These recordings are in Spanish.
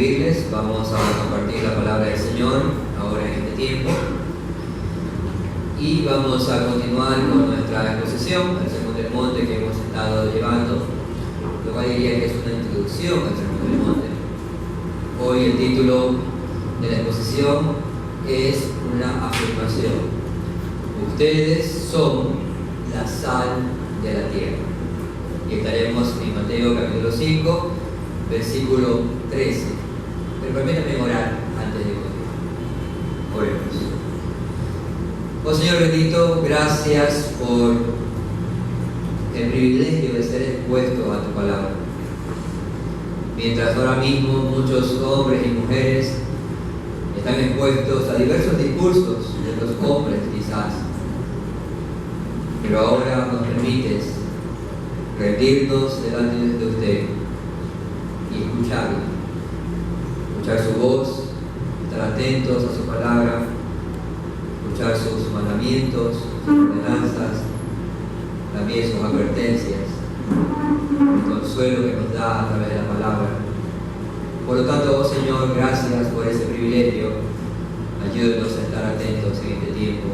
recibirles. Vamos a compartir la palabra del Señor ahora en este tiempo. Y vamos a continuar con nuestra exposición al Sermón del Monte que hemos estado llevando, lo cual diría que es una introducción al Sermón del Monte. Hoy el título de la exposición es una afirmación. Ustedes son la sal de la tierra. Y estaremos en Mateo capítulo 5, versículo 13. Pero permítanme orar antes de continuar. Oremos. Oh Señor bendito, gracias por el privilegio de ser expuesto a tu palabra. Mientras ahora mismo muchos hombres y mujeres están expuestos a diversos discursos de los hombres quizás, pero ahora nos permites rendirnos delante de usted y escuchar su voz, estar atentos a su palabra, escuchar sus mandamientos, sus ordenanzas, también sus advertencias, el consuelo que nos da a través de la palabra. Por lo tanto, oh Señor, gracias por ese privilegio. Ayúdenos a estar atentos en este tiempo.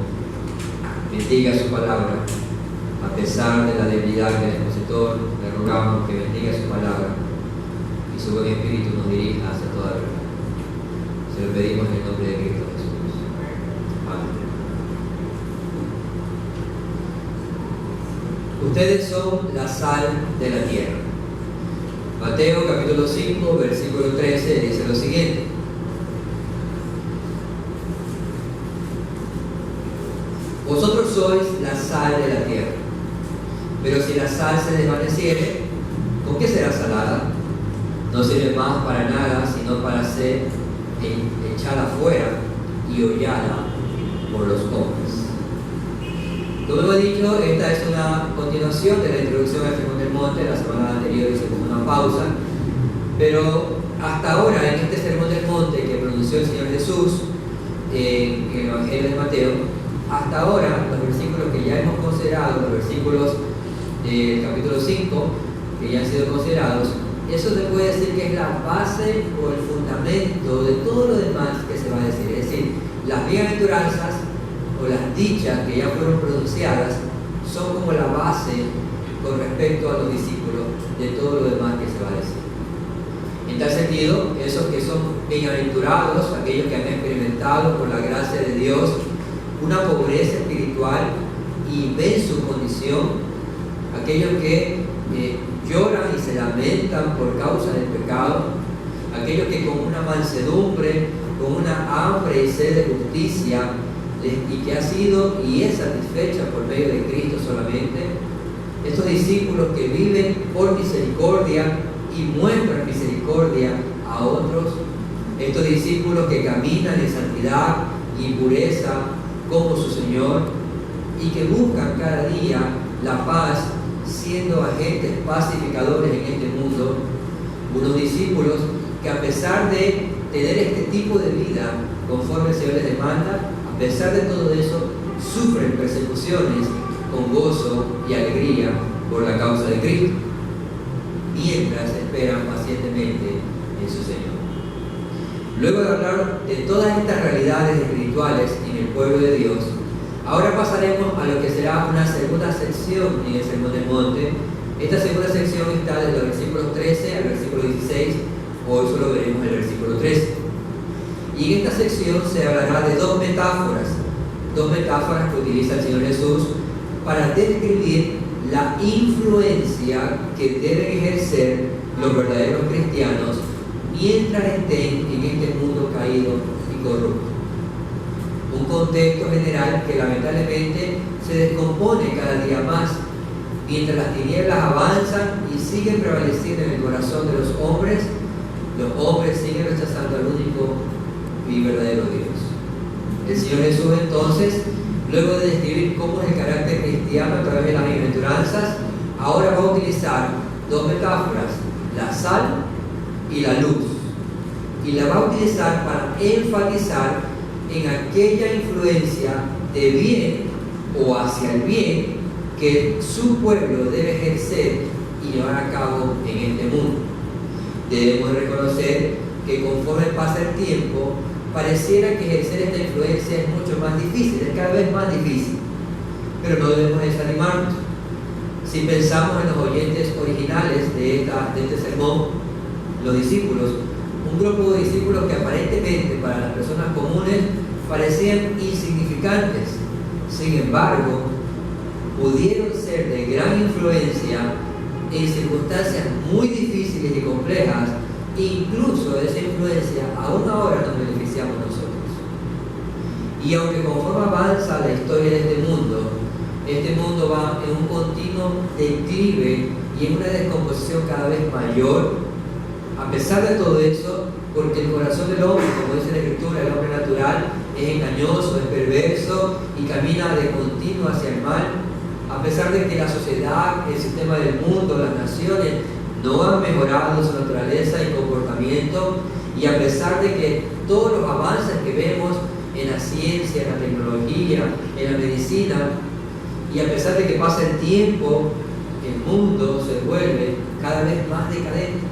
Bendiga su palabra. A pesar de la debilidad del expositor, le rogamos que bendiga su palabra y su buen espíritu nos dirija hacia toda verdad. Se lo pedimos en el nombre de Cristo Jesús. Amén. Ustedes son la sal de la tierra. Mateo capítulo 5, versículo 13 dice lo siguiente: Vosotros sois la sal de la tierra, pero si la sal se desvaneciere, ¿con qué será salada? No sirve más para nada, sino para ser echada afuera y hollada por los hombres. Como hemos dicho, esta es una continuación de la introducción al Sermón del Monte. La semana anterior hicimos una pausa, pero hasta ahora en este Sermón del Monte que pronunció el Señor Jesús en el Evangelio de Mateo, hasta ahora los versículos que ya hemos considerado, los versículos del capítulo 5 que ya han sido considerados, eso se puede decir que es la base o el fundamento de todo lo demás que se va a decir. Es decir, las bienaventuranzas o las dichas que ya fueron pronunciadas son como la base con respecto a los discípulos de todo lo demás que se va a decir. En tal sentido, esos que son bienaventurados, aquellos que han experimentado por la gracia de Dios una pobreza espiritual y ven su condición, aquellos que lloran y se lamentan por causa del pecado, aquellos que con una mansedumbre, con una hambre y sed de justicia, y que ha sido y es satisfecha por medio de Cristo solamente, estos discípulos que viven por misericordia y muestran misericordia a otros, estos discípulos que caminan en santidad y pureza como su Señor y que buscan cada día la paz siendo agentes pacificadores en este mundo, unos discípulos que a pesar de tener este tipo de vida conforme el Señor les demanda, a pesar de todo eso, sufren persecuciones con gozo y alegría por la causa de Cristo, mientras esperan pacientemente en su Señor. Luego de hablar de todas estas realidades espirituales en el pueblo de Dios, ahora pasaremos a lo que será una segunda sección en el Sermón del Monte. Esta segunda sección está desde los versículos 13 al versículo 16, hoy solo veremos el versículo 13. Y en esta sección se hablará de dos metáforas que utiliza el Señor Jesús para describir la influencia que deben ejercer los verdaderos cristianos mientras estén en este mundo caído y corrupto. Un contexto general que lamentablemente se descompone cada día más, mientras las tinieblas avanzan y siguen prevaleciendo en el corazón de los hombres siguen rechazando al único y verdadero Dios. El Señor Jesús entonces, luego de describir cómo es el carácter cristiano a través de las bienaventuranzas, ahora va a utilizar dos metáforas, la sal y la luz, y la va a utilizar para enfatizar en aquella influencia de bien o hacia el bien que su pueblo debe ejercer y llevar a cabo en este mundo. Debemos reconocer que conforme pasa el tiempo, pareciera que ejercer esta influencia es mucho más difícil, es cada vez más difícil. Pero no debemos desanimarnos. Si pensamos en los oyentes originales de este sermón, los discípulos, un grupo de discípulos que aparentemente para las personas comunes parecían insignificantes, sin embargo, pudieron ser de gran influencia en circunstancias muy difíciles y complejas, e incluso de esa influencia aún ahora nos beneficiamos nosotros. Y aunque conforme avanza la historia de este mundo va en un continuo declive y en una descomposición cada vez mayor, a pesar de todo eso, porque el corazón del hombre, como dice la Escritura, el hombre natural, es engañoso, es perverso y camina de continuo hacia el mal, a pesar de que la sociedad, el sistema del mundo, las naciones no han mejorado su naturaleza y comportamiento, y a pesar de que todos los avances que vemos en la ciencia, en la tecnología, en la medicina, y a pesar de que pasa el tiempo, el mundo se vuelve cada vez más decadente.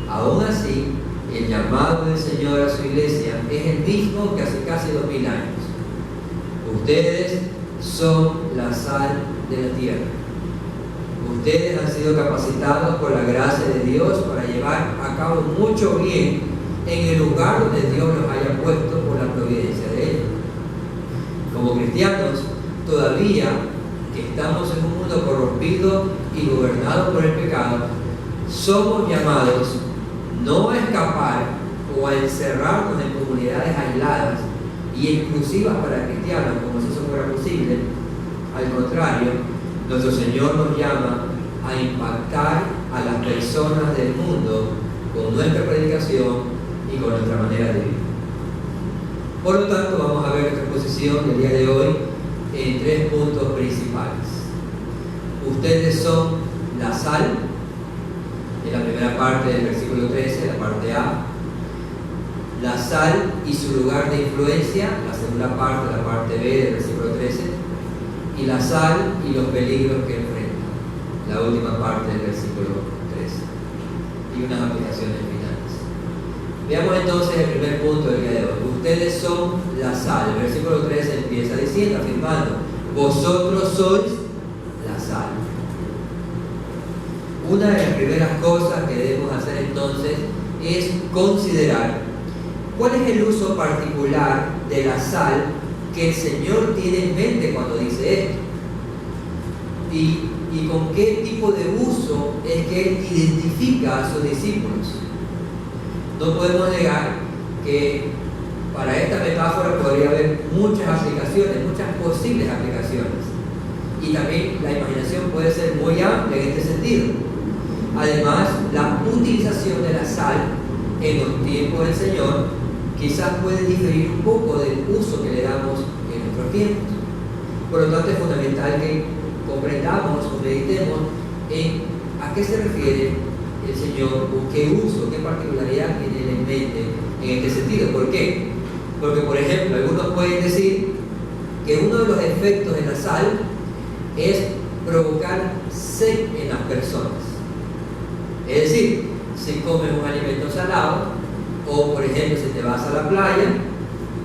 Aún así, el llamado del Señor a su iglesia es el mismo que hace casi 2000 años. Ustedes son la sal de la tierra. Ustedes han sido capacitados por la gracia de Dios para llevar a cabo mucho bien en el lugar donde Dios los haya puesto por la providencia de Él. Como cristianos, todavía que estamos en un mundo corrompido y gobernado por el pecado, somos llamados no a escapar o a encerrarnos en comunidades aisladas y exclusivas para cristianos, como si eso fuera posible. Al contrario, nuestro Señor nos llama a impactar a las personas del mundo con nuestra predicación y con nuestra manera de vivir. Por lo tanto, vamos a ver nuestra exposición del día de hoy en 3 puntos principales. Ustedes son la sal, en la primera parte del versículo 13, la parte A. La sal y su lugar de influencia, la segunda parte, la parte B del versículo 13. Y la sal y los peligros que enfrenta, la última parte del versículo 13. Y unas aplicaciones finales. Veamos entonces el primer punto del día de hoy. Ustedes son la sal. El versículo 13 empieza diciendo, afirmando: vosotros sois la sal. Una de las primeras cosas que debemos hacer entonces es considerar cuál es el uso particular de la sal que el Señor tiene en mente cuando dice esto. Y con qué tipo de uso es que Él identifica a sus discípulos. No podemos negar que para esta metáfora podría haber muchas aplicaciones, muchas posibles aplicaciones. Y también la imaginación puede ser muy amplia en este sentido. Además, la utilización de la sal en los tiempos del Señor quizás puede diferir un poco del uso que le damos en nuestros tiempos. Por lo tanto, es fundamental que comprendamos o meditemos en a qué se refiere el Señor, o qué uso, qué particularidad tiene Él en mente en este sentido. ¿Por qué? Porque, por ejemplo, algunos pueden decir que uno de los efectos de la sal es provocar sed en las personas. Es decir, si comes un alimento salado, o por ejemplo si te vas a la playa,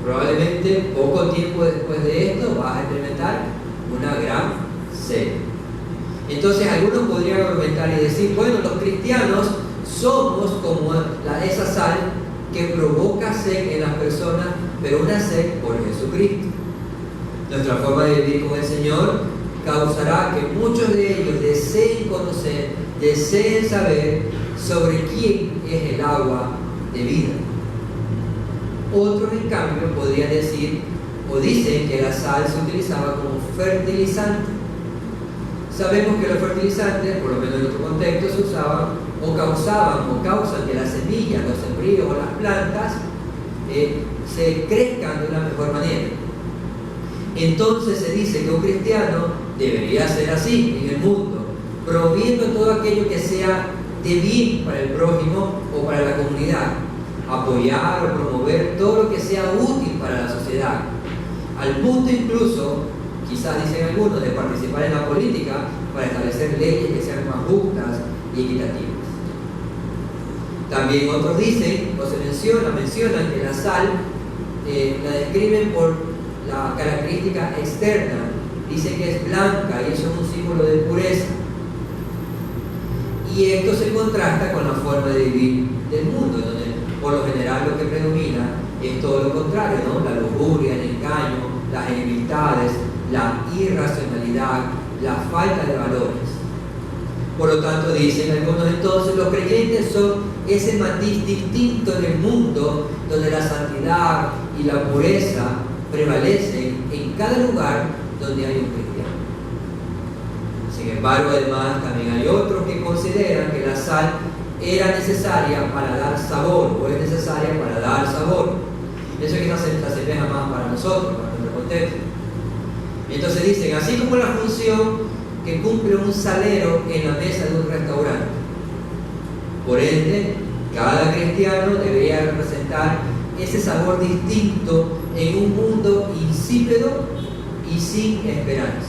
probablemente poco tiempo después de esto vas a experimentar una gran sed. Entonces algunos podrían argumentar y decir, bueno, los cristianos somos como esa sal que provoca sed en las personas, pero una sed por Jesucristo. Nuestra forma de vivir con el Señor causará que muchos de ellos deseen conocer, deseen saber sobre quién es el agua de vida. Otros, en cambio, podrían decir o dicen que la sal se utilizaba como fertilizante. Sabemos que los fertilizantes, por lo menos en otro contexto, se usaban o causan que las semillas, los sembríos o las plantas se crezcan de una mejor manera. Entonces se dice que un cristiano debería ser así en el mundo, promoviendo todo aquello que sea de bien para el prójimo o para la comunidad, apoyar o promover todo lo que sea útil para la sociedad, al punto incluso, quizás dicen algunos, de participar en la política para establecer leyes que sean más justas y equitativas. También otros dicen, o se mencionan que la sal la describen por la característica externa. Dicen que es blanca y eso es un símbolo de pureza. Y esto se contrasta con la forma de vivir del mundo, donde por lo general lo que predomina es todo lo contrario, ¿no? La lujuria, el engaño, las enemistades, la irracionalidad, la falta de valores. Por lo tanto, dicen algunos entonces, los creyentes son ese matiz distinto en el mundo donde la santidad y la pureza prevalecen en cada lugar donde hay un cristiano. Sin embargo, además, también hay otros que consideran que la sal era necesaria para dar sabor, o es necesaria para dar sabor. Eso quizás se asemeja más para nosotros, para nuestro contexto. Entonces dicen, así como la función que cumple un salero en la mesa de un restaurante, por ende, cada cristiano debería representar ese sabor distinto en un mundo insípido y sin esperanza.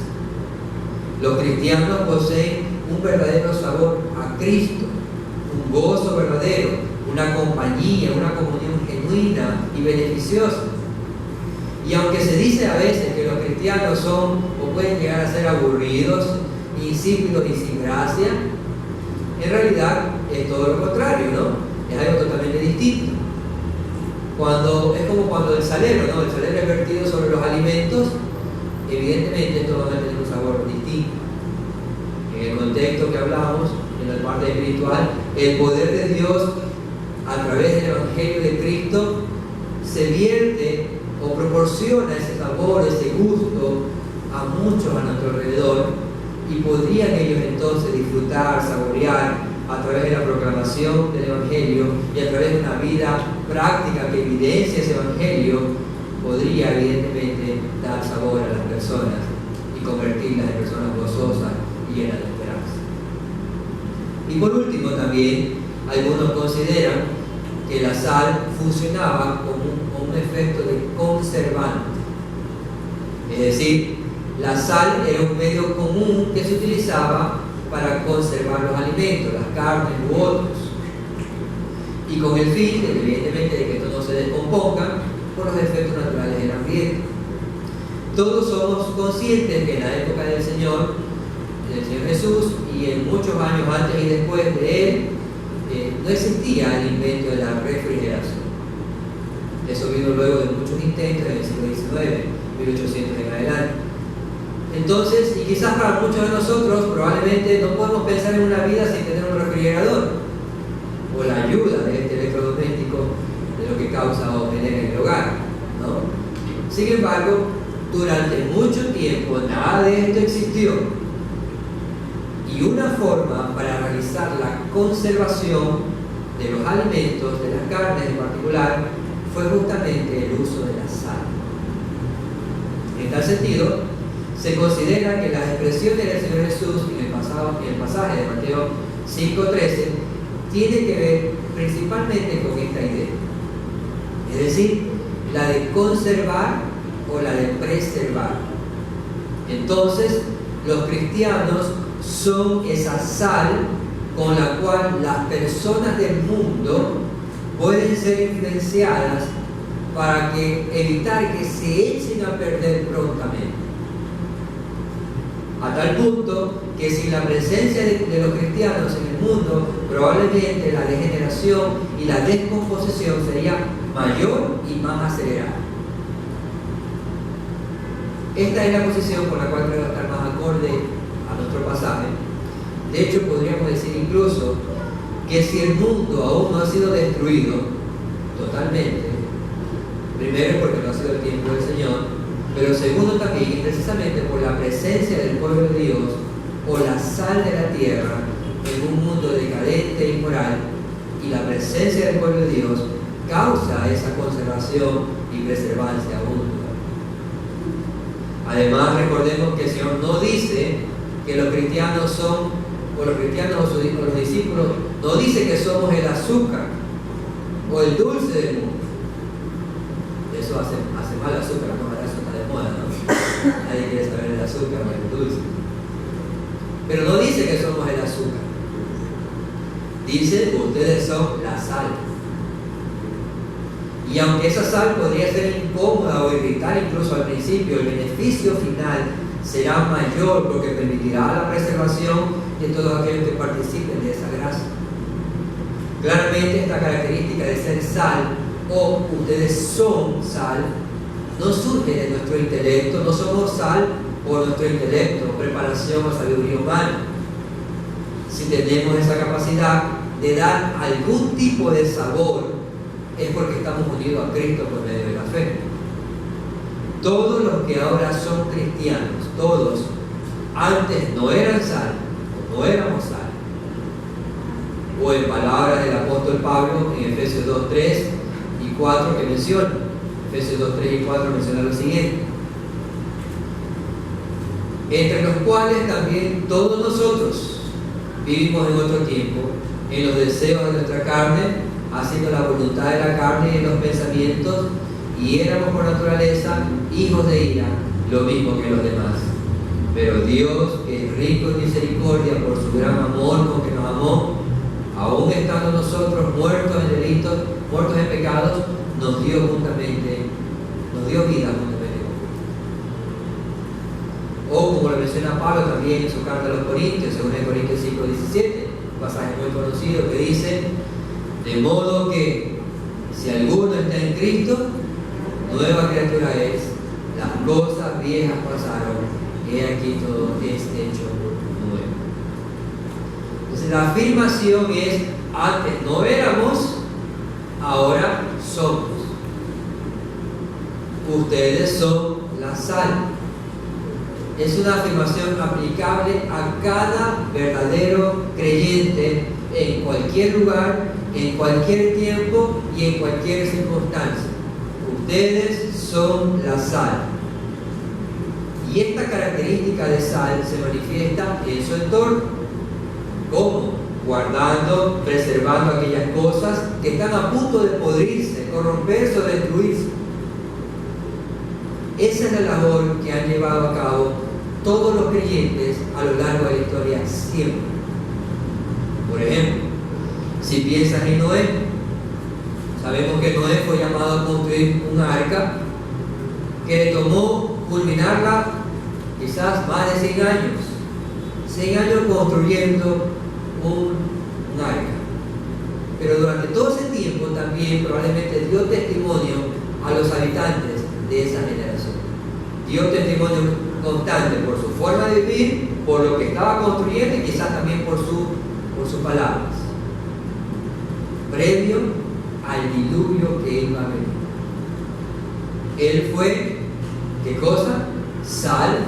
Los cristianos poseen un verdadero sabor a Cristo, un gozo verdadero, una compañía, una comunión genuina y beneficiosa. Y aunque se dice a veces que los cristianos son o pueden llegar a ser aburridos, insípidos y sin gracia, en realidad es todo lo contrario, ¿no? Es algo totalmente distinto. Es como cuando el salero, ¿no? El salero es vertido sobre los alimentos, evidentemente esto va a tener un sabor distinto. En el contexto que hablamos, en la parte espiritual, el poder de Dios a través del Evangelio de Cristo se vierte o proporciona ese sabor, ese gusto a muchos a nuestro alrededor, y podrían ellos entonces disfrutar, saborear a través de la proclamación del Evangelio y a través de una vida práctica que evidencia ese Evangelio, podría evidentemente dar sabor a las personas y convertirlas en personas gozosas y llenas de esperanza. Y por último también, algunos consideran que la sal funcionaba como un efecto de conservante. Es decir, la sal era un medio común que se utilizaba para conservar los alimentos, las carnes u otros. Y con el fin, evidentemente, de que esto no se descomponga por los efectos naturales del ambiente. Todos somos conscientes que en la época del Señor Jesús, y en muchos años antes y después de Él, no existía el invento de la refrigeración. Eso vino luego de muchos intentos en el siglo XIX, 1800 en adelante. Entonces, y quizás para muchos de nosotros, probablemente no podemos pensar en una vida sin tener un refrigerador o la ayuda de este electrodoméstico de lo que causa obtener en el hogar, ¿no? Sin embargo, durante mucho tiempo nada de esto existió. Y una forma para realizar la conservación de los alimentos, de las carnes en particular, fue justamente el uso de la sal. En tal sentido, se considera que las expresiones del Señor Jesús en el pasaje de Mateo 5:13 tienen que ver principalmente con esta idea. Es decir, la de conservar o la de preservar. Entonces, los cristianos son esa sal con la cual las personas del mundo pueden ser influenciadas para evitar que se echen a perder prontamente. A tal punto que sin la presencia de los cristianos en el mundo, probablemente la degeneración y la descomposición sería mayor y más acelerada. Esta es la posición con la cual creo estar más acorde a nuestro pasaje. De hecho, podríamos decir incluso que si el mundo aún no ha sido destruido totalmente, primero porque no ha sido el tiempo del Señor, pero segundo también precisamente por la presencia del pueblo de Dios o la sal de la tierra en un mundo decadente e inmoral, y la presencia del pueblo de Dios causa esa conservación y preservancia aún. Además, recordemos que el Señor no dice que los cristianos son, o los cristianos o los discípulos, no dice que somos el azúcar o el dulce del mundo. Eso hace mal el azúcar, no, ahora eso está de moda, ¿no? Nadie quiere saber el azúcar o el dulce. Pero no dice que somos el azúcar. Dice, ustedes son la sal. Y aunque esa sal podría ser incómoda o irritar incluso al principio, el beneficio final será mayor porque permitirá la preservación de todos aquellos que participen de esa gracia. Claramente esta característica de ser sal o ustedes son sal no surge de nuestro intelecto, no somos sal por nuestro intelecto, preparación o sabiduría humana. Si tenemos esa capacidad de dar algún tipo de sabor, es porque estamos unidos a Cristo por medio de la fe. Todos los que ahora son cristianos, todos, antes no eran sal, o no éramos sal. O en palabras del apóstol Pablo en Efesios 2, 3 y 4 que menciona. Efesios 2, 3 y 4 menciona lo siguiente: entre los cuales también todos nosotros vivimos en otro tiempo, en los deseos de nuestra carne, haciendo la voluntad de la carne y de los pensamientos, y éramos por naturaleza hijos de ira, lo mismo que los demás. Pero Dios, que es rico en misericordia por su gran amor con que nos amó, aún estando nosotros muertos en delitos, muertos en pecados, nos dio vida juntamente con Cristo. O como lo menciona Pablo también en su carta a los Corintios, según el Corintios 5, 17, un pasaje muy conocido que dice: de modo que si alguno está en Cristo, nueva criatura es, las cosas viejas pasaron, he aquí todo es hecho nuevo. Entonces la afirmación es: antes no éramos, ahora somos. Ustedes son la sal. Es una afirmación aplicable a cada verdadero creyente en cualquier lugar, en cualquier tiempo y en cualquier circunstancia. Ustedes son la sal. Y esta característica de sal se manifiesta en su entorno. ¿Cómo? Guardando, preservando aquellas cosas que están a punto de podrirse, corromperse o destruirse. Esa es la labor que han llevado a cabo todos los creyentes a lo largo de la historia siempre. Por ejemplo, si piensas en Noé, sabemos que Noé fue llamado a construir un arca que le tomó culminarla quizás más de 100 años. 100 años construyendo un arca. Pero durante todo ese tiempo también probablemente dio testimonio a los habitantes de esa generación. Dio testimonio constante por su forma de vivir, por lo que estaba construyendo y quizás también por sus palabras. Previo al diluvio que iba a venir. Él fue, ¿qué cosa? Sal,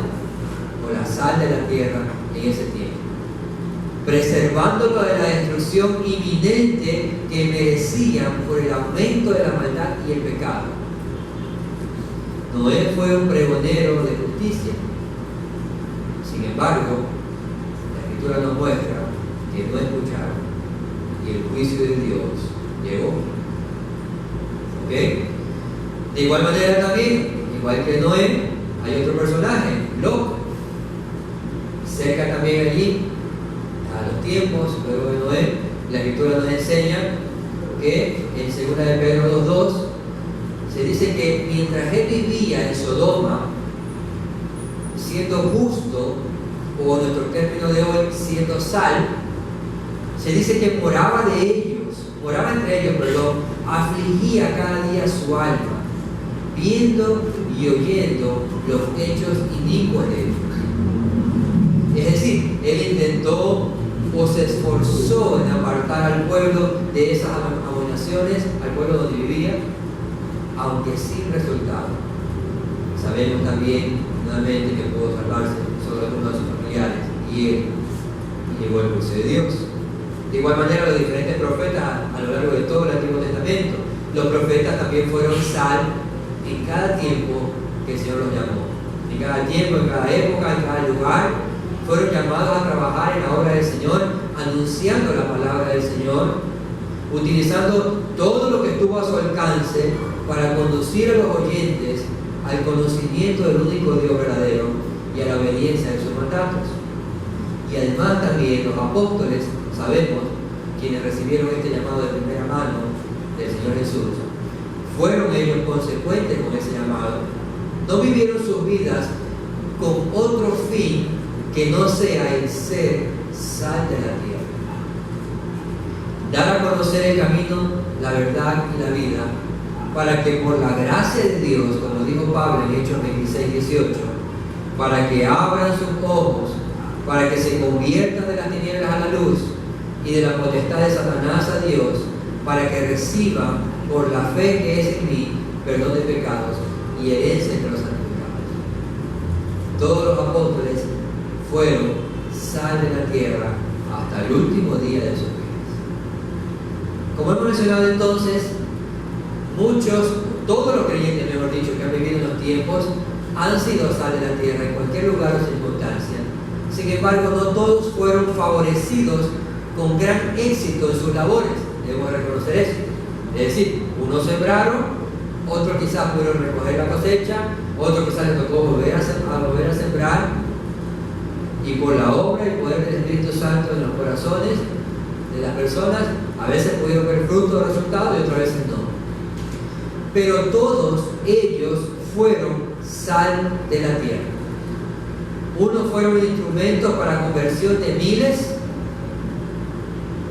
o la sal de la tierra en ese tiempo. Preservándolo de la destrucción inminente que merecían por el aumento de la maldad y el pecado. Noé fue un pregonero de justicia. Sin embargo, la Escritura nos muestra que no escucharon y el juicio de Dios llegó. ¿Ok? De igual manera también, igual que Noé, hay otro personaje, Lot. Cerca también allí, a los tiempos, luego de Noé, la Escritura nos enseña que en 2 de Pedro 2:2 se dice que mientras él vivía en Sodoma, siendo justo, o en nuestro término de hoy, siendo sal, se dice que moraba entre ellos, afligía cada día su alma, viendo y oyendo los hechos inicuos de ellos. Es decir, él intentó o se esforzó en apartar al pueblo de esas abominaciones, al pueblo donde vivía, aunque sin resultado. Sabemos también, nuevamente, que pudo salvarse sobre algunos de sus familiares y él llegó el juicio de Dios. De igual manera, los diferentes profetas a lo largo de todo el Antiguo Testamento, los profetas también fueron sal en cada tiempo que el Señor los llamó. En cada tiempo, en cada época, en cada lugar, fueron llamados a trabajar en la obra del Señor, anunciando la palabra del Señor, utilizando todo lo que estuvo a su alcance para conducir a los oyentes al conocimiento del único Dios verdadero y a la obediencia de sus mandatos. Y además también los apóstoles, sabemos, quienes recibieron este llamado de primera mano del Señor Jesús, fueron ellos consecuentes con ese llamado. No vivieron sus vidas con otro fin que no sea el ser sal de la tierra. Dar a conocer el camino, la verdad y la vida, para que por la gracia de Dios, como dijo Pablo en Hechos 26:18, para que abran sus ojos, para que se conviertan de las tinieblas a la luz y de la potestad de Satanás a Dios, para que reciban por la fe que es en mí perdón de pecados y herencia entre los santificados. Todos los apóstoles fueron sal de la tierra hasta el último día de sus vidas. Como hemos mencionado entonces, todos los creyentes, mejor dicho, que han vivido en los tiempos, han sido sal de la tierra en cualquier lugar o circunstancia. Sin embargo, no todos fueron favorecidos con gran éxito en sus labores. Debemos reconocer eso. Es decir, unos sembraron, otros quizás pudieron recoger la cosecha, otros quizás les tocó volver a sembrar, y por la obra y poder del Espíritu Santo en los corazones de las personas, a veces pudieron ver fruto o resultados y otras veces no. Pero todos ellos fueron sal de la tierra. Unos fueron instrumentos para conversión de miles,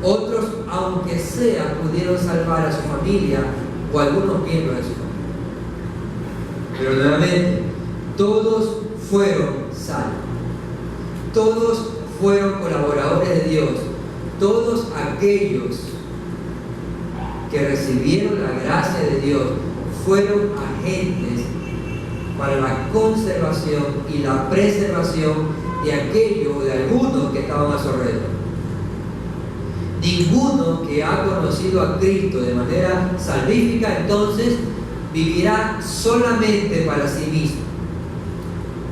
otros, aunque sea, pudieron salvar a su familia o a algunos miembros de su familia. Pero nuevamente, todos fueron sal. Todos fueron colaboradores de Dios. Todos aquellos que recibieron la gracia de Dios fueron agentes para la conservación y la preservación de aquello o de algunos que estaban a su alrededor. Ninguno que ha conocido a Cristo de manera salvífica entonces vivirá solamente para sí mismo.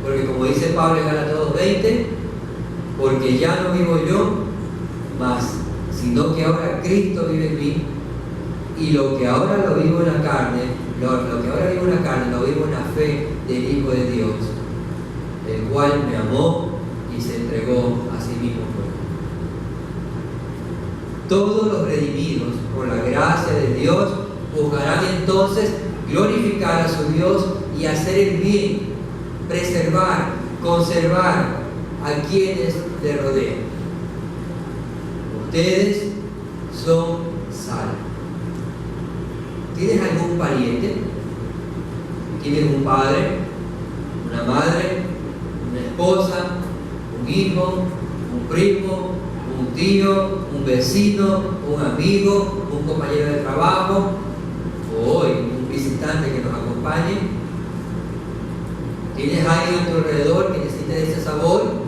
Porque como dice Pablo en Gálatas 2:20, porque ya no vivo yo, mas sino que ahora Cristo vive en mí, y lo que ahora lo vivo en la carne, lo que ahora vivo en la carne, lo vivo en la fe del Hijo de Dios, el cual me amó y se entregó a sí mismo por mí. Todos los redimidos por la gracia de Dios buscarán entonces glorificar a su Dios y hacer el bien, preservar, conservar a quienes le rodean. Ustedes son sal. ¿Tienes algún pariente? ¿Tienes un padre, una madre, una esposa, un hijo, un primo, un tío, un vecino, un amigo, un compañero de trabajo, o hoy un visitante que nos acompañe? ¿Tienes alguien a tu alrededor que necesite de ese sabor?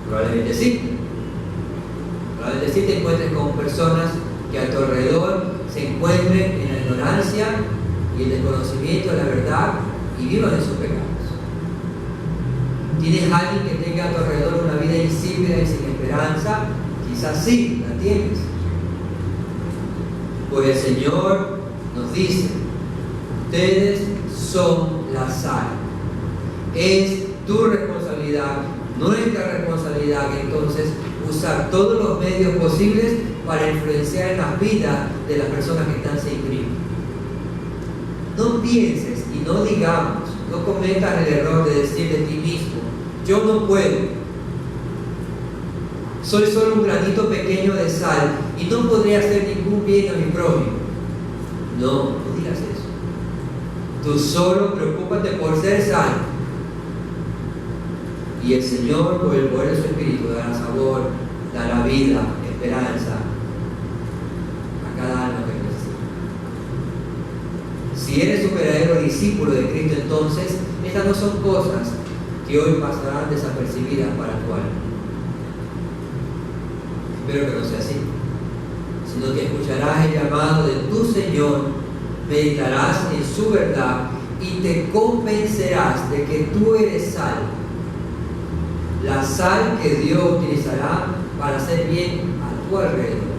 Probablemente sí. Probablemente sí te encuentres con personas que a tu alrededor se encuentren en la ignorancia y el desconocimiento de la verdad y vivan en sus pecados. ¿Tienes alguien que tenga a tu alrededor una vida insípida y sin esperanza? Quizás sí, la tienes. Pues el Señor nos dice: ustedes son la sal. Es tu responsabilidad, nuestra responsabilidad, entonces, usar todos los medios posibles para influenciar en las vidas de las personas que están sin Cristo. No pienses y no digamos, no cometas el error de decir de ti mismo: yo no puedo, soy solo un granito pequeño de sal y no podré hacer ningún bien a mi prójimo. No digas eso. Tú solo preocúpate por ser sal, y el Señor, por el poder de su Espíritu, dará sabor, dará vida, esperanza a cada alma que necesita. Si eres un verdadero discípulo de Cristo, entonces estas no son cosas que hoy pasarán desapercibidas para tu alma. Espero que no sea así, sino que escucharás el llamado de tu Señor, meditarás en su verdad y te convencerás de que tú eres sal, la sal que Dios utilizará para hacer bien a tu alrededor.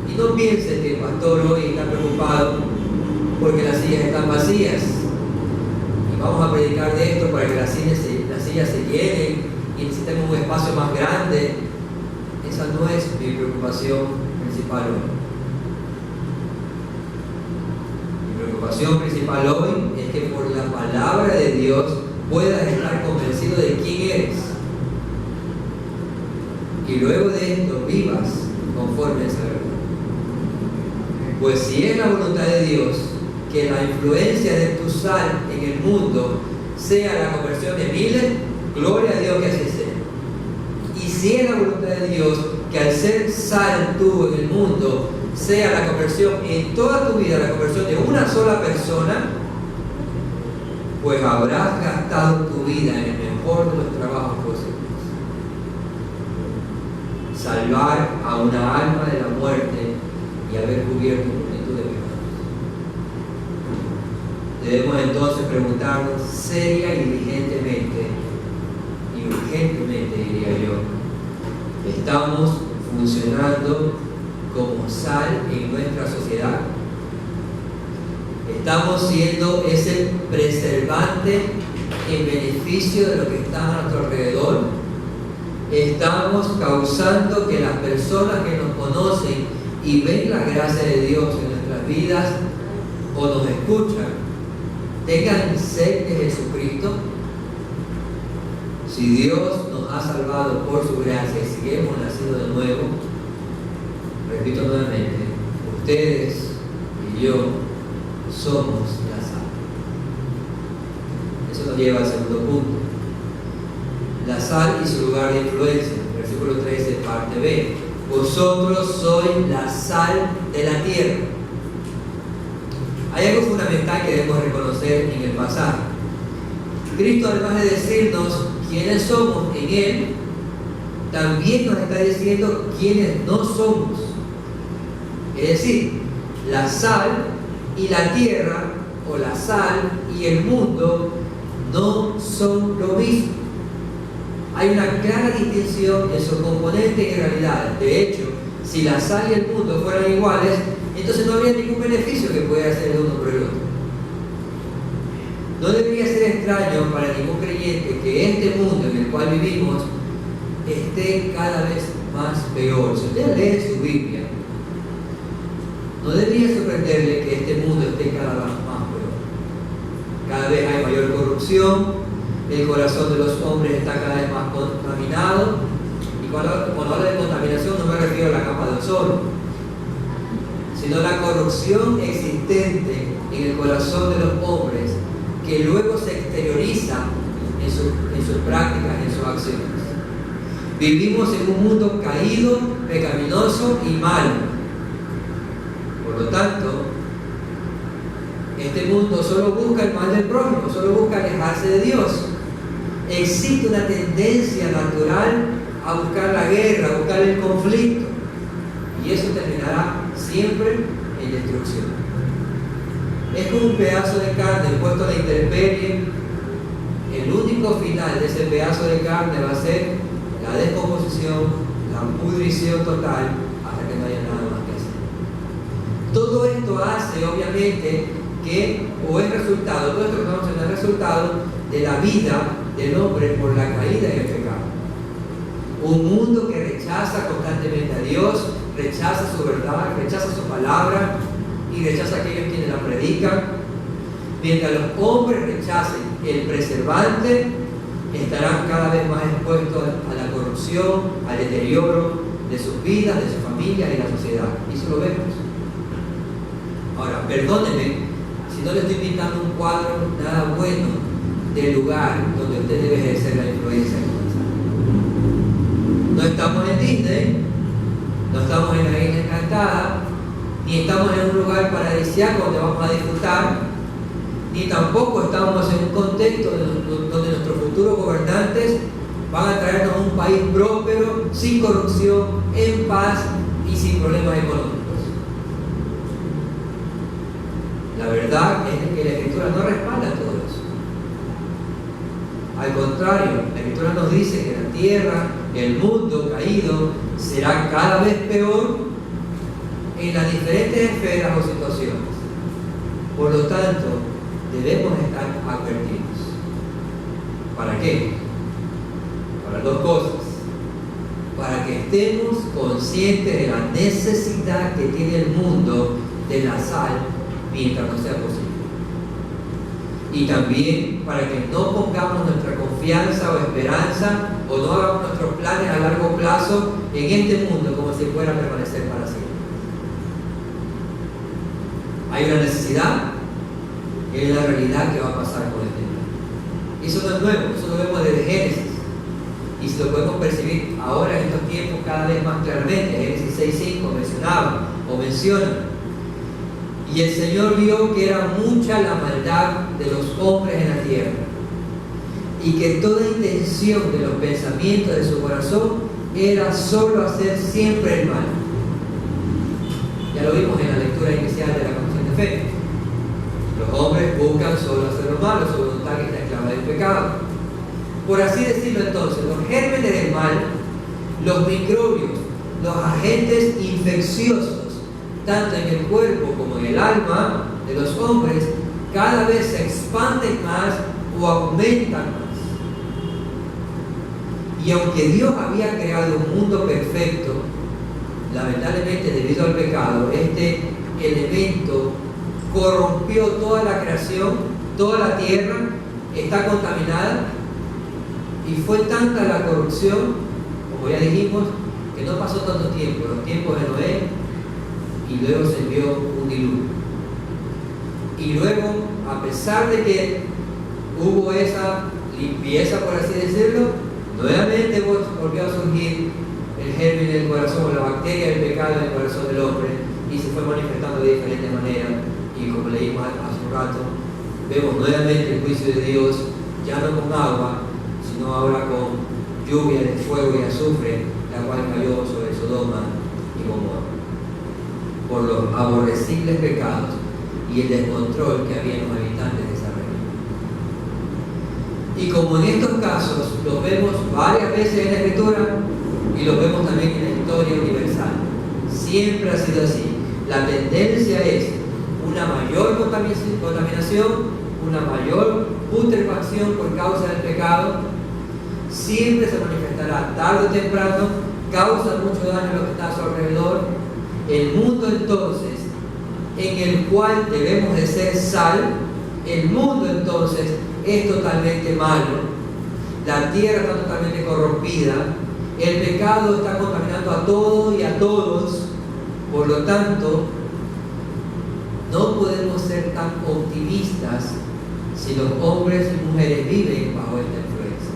Y no pienses que el pastor hoy está preocupado porque las sillas están vacías y vamos a predicar de esto para que las sillas se llenen y necesitemos un espacio más grande. Es esa no es mi preocupación principal hoy. Mi preocupación principal hoy es que por la palabra de Dios puedas estar convencido de quién eres. Y luego de esto vivas conforme a esa verdad. Pues si es la voluntad de Dios que la influencia de tu sal en el mundo sea la conversión de miles, gloria a Dios que así sea. Y si es la voluntad de Dios que al ser sal tú en el mundo sea la conversión en toda tu vida, la conversión de una sola persona, pues habrás gastado tu vida en el mejor de los trabajos posibles. Salvar a una alma de la muerte y haber cubierto multitud de pecados. Debemos entonces preguntarnos seria y diligentemente, y urgentemente diría yo, ¿estamos funcionando como sal en nuestra sociedad? ¿Estamos siendo ese preservante en beneficio de lo que está a nuestro alrededor? ¿Estamos causando que las personas que nos conocen y ven la gracia de Dios en nuestras vidas o nos escuchan tengan sed de Jesucristo? Si Dios nos ha salvado por su gracia y si hemos nacido de nuevo, repito nuevamente, ustedes y yo somos la sal. Eso nos lleva al segundo punto. La sal y su lugar de influencia. Versículo 13, parte B. Vosotros sois la sal de la tierra. Hay algo fundamental que debemos reconocer en el pasaje. Cristo, además de decirnos quiénes somos en Él, también nos está diciendo quiénes no somos. Es decir, la sal y la tierra, o la sal y el mundo, no son lo mismo. Hay una clara distinción en su componente y realidad. De hecho, si la sal y el mundo fueran iguales, entonces no habría ningún beneficio que pudiera hacer el uno por el otro. No debería ser extraño para ningún creyente que este mundo en el cual vivimos esté cada vez más peor. Si usted lee su Biblia, no debería sorprenderle que este mundo esté cada vez más peor. Cada vez hay mayor corrupción, el corazón de los hombres está cada vez más contaminado, y cuando hablo de contaminación no me refiero a la capa de ozono, sino a la corrupción existente en el corazón de los hombres, que luego se exterioriza en sus prácticas, en sus acciones. Vivimos en un mundo caído, pecaminoso y malo. Por lo tanto, este mundo solo busca el mal del prójimo, solo busca alejarse de Dios. Existe una tendencia natural a buscar la guerra, a buscar el conflicto, y eso terminará siempre en destrucción. Es como un pedazo de carne puesto a la intemperie. El único final de ese pedazo de carne va a ser la descomposición, la pudrición total, hasta que no haya nada más que hacer. Todo esto hace, obviamente, que, o es resultado, todo esto que estamos haciendo es resultado de la vida del hombre por la caída y el pecado. Un mundo que rechaza constantemente a Dios, rechaza su verdad, rechaza su palabra y rechaza a aquellos quienes la predican. Mientras los hombres rechacen el preservante, estarán cada vez más expuestos a la corrupción, al deterioro de sus vidas, de sus familias y de la sociedad. Y eso lo vemos. Ahora, perdónenme si no le estoy pintando un cuadro nada bueno del lugar donde usted debe ejercer la influencia. No estamos en Disney, no estamos en la isla encantada, ni estamos en un lugar paradisíaco donde vamos a disfrutar, ni tampoco estamos en un contexto donde nuestros futuros gobernantes van a traernos un país próspero, sin corrupción, en paz y sin problemas económicos. La verdad es que la Escritura no respalda todo eso. Al contrario, la Escritura nos dice que la tierra, el mundo caído, será cada vez peor en las diferentes esferas o situaciones. Por lo tanto, debemos estar advertidos. ¿Para qué? Para dos cosas. para que estemos conscientes de la necesidad que tiene el mundo de la sal mientras no sea posible. Y también para que no pongamos nuestra confianza o esperanza o no hagamos nuestros planes a largo plazo en este mundo como si fuera a permanecer para siempre. Hay una necesidad y hay una realidad que va a pasar con este mundo. Eso no es nuevo, eso lo vemos desde Génesis. Y si lo podemos percibir ahora en estos tiempos cada vez más claramente. Génesis 6:5 menciona. Y el Señor vio que era mucha la maldad de los hombres en la tierra, y que toda intención de los pensamientos de su corazón era solo hacer siempre el mal. Ya lo vimos en la lectura inicial de la confesión de fe. Los hombres buscan solo hacer lo malo, su voluntad que está esclava del pecado. Por así decirlo entonces, los gérmenes del mal, los microbios, los agentes infecciosos, tanto en el cuerpo como en el alma de los hombres, cada vez se expanden más o aumentan más. Y aunque Dios había creado un mundo perfecto, lamentablemente debido al pecado, este elemento corrompió toda la creación, toda la tierra está contaminada, y fue tanta la corrupción, como ya dijimos, que no pasó tanto tiempo, los tiempos de Noé, y luego se envió un diluvio. Y luego, a pesar de que hubo esa limpieza, por así decirlo, nuevamente volvió a surgir el germen del corazón, la bacteria del pecado en el corazón del hombre, y se fue manifestando de diferentes maneras. Y como leímos hace un rato, vemos nuevamente el juicio de Dios, ya no con agua, sino ahora con lluvia de fuego y azufre, la cual cayó sobre Sodoma y Gomorra, por los aborrecibles pecados y el descontrol que había en los habitantes de esa región. Y como en estos casos los vemos varias veces en la Escritura y los vemos también en la historia universal, siempre ha sido así. La tendencia es una mayor contaminación, una mayor putrefacción por causa del pecado. Siempre se manifestará tarde o temprano, causa mucho daño a lo que está a su alrededor. El mundo entonces, en el cual debemos de ser sal, el mundo entonces es totalmente malo, la tierra está totalmente corrompida, el pecado está contaminando a todo y a todos. Por lo tanto, no podemos ser tan optimistas si los hombres y mujeres viven bajo esta influencia,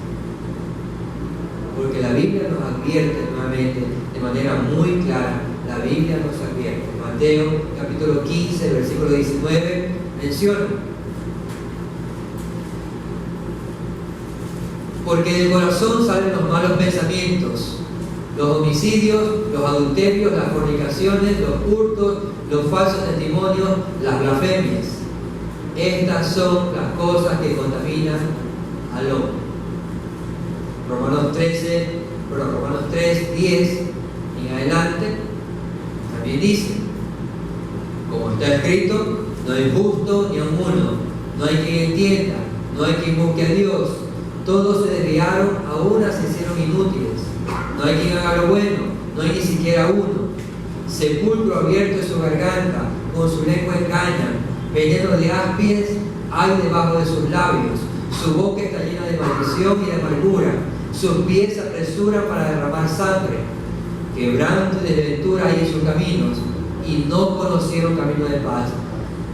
porque la Biblia nos advierte nuevamente de manera muy clara. La Biblia nos advierte. Mateo capítulo 15, versículo 19 menciona: porque del corazón salen los malos pensamientos, los homicidios, los adulterios, las fornicaciones, los hurtos, los falsos testimonios, las blasfemias. Estas son las cosas que contaminan al hombre. Romanos 3, 10 en adelante también dice: como está escrito, no hay justo ni aun uno, no hay quien entienda, no hay quien busque a Dios. Todos se desviaron, a una se hicieron inútiles. No hay quien haga lo bueno, no hay ni siquiera uno. Sepulcro abierto es su garganta, con su lengua engañan. Veneno de áspides hay debajo de sus labios. Su boca está llena de maldición y de amargura. Sus pies se apresuran para derramar sangre. Quebranto y desventura hay en sus caminos, y no conocieron camino de paz.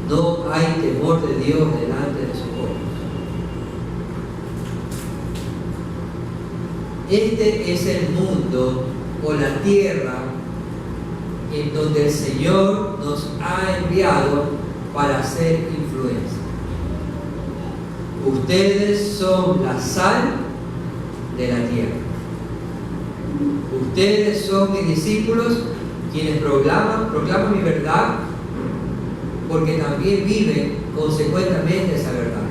No hay temor de Dios delante de sus ojos. Este es el mundo o la tierra en donde el Señor nos ha enviado para hacer influencia. Ustedes son la sal de la tierra. Ustedes son mis discípulos, quienes proclaman mi verdad, porque también viven consecuentemente esa verdad.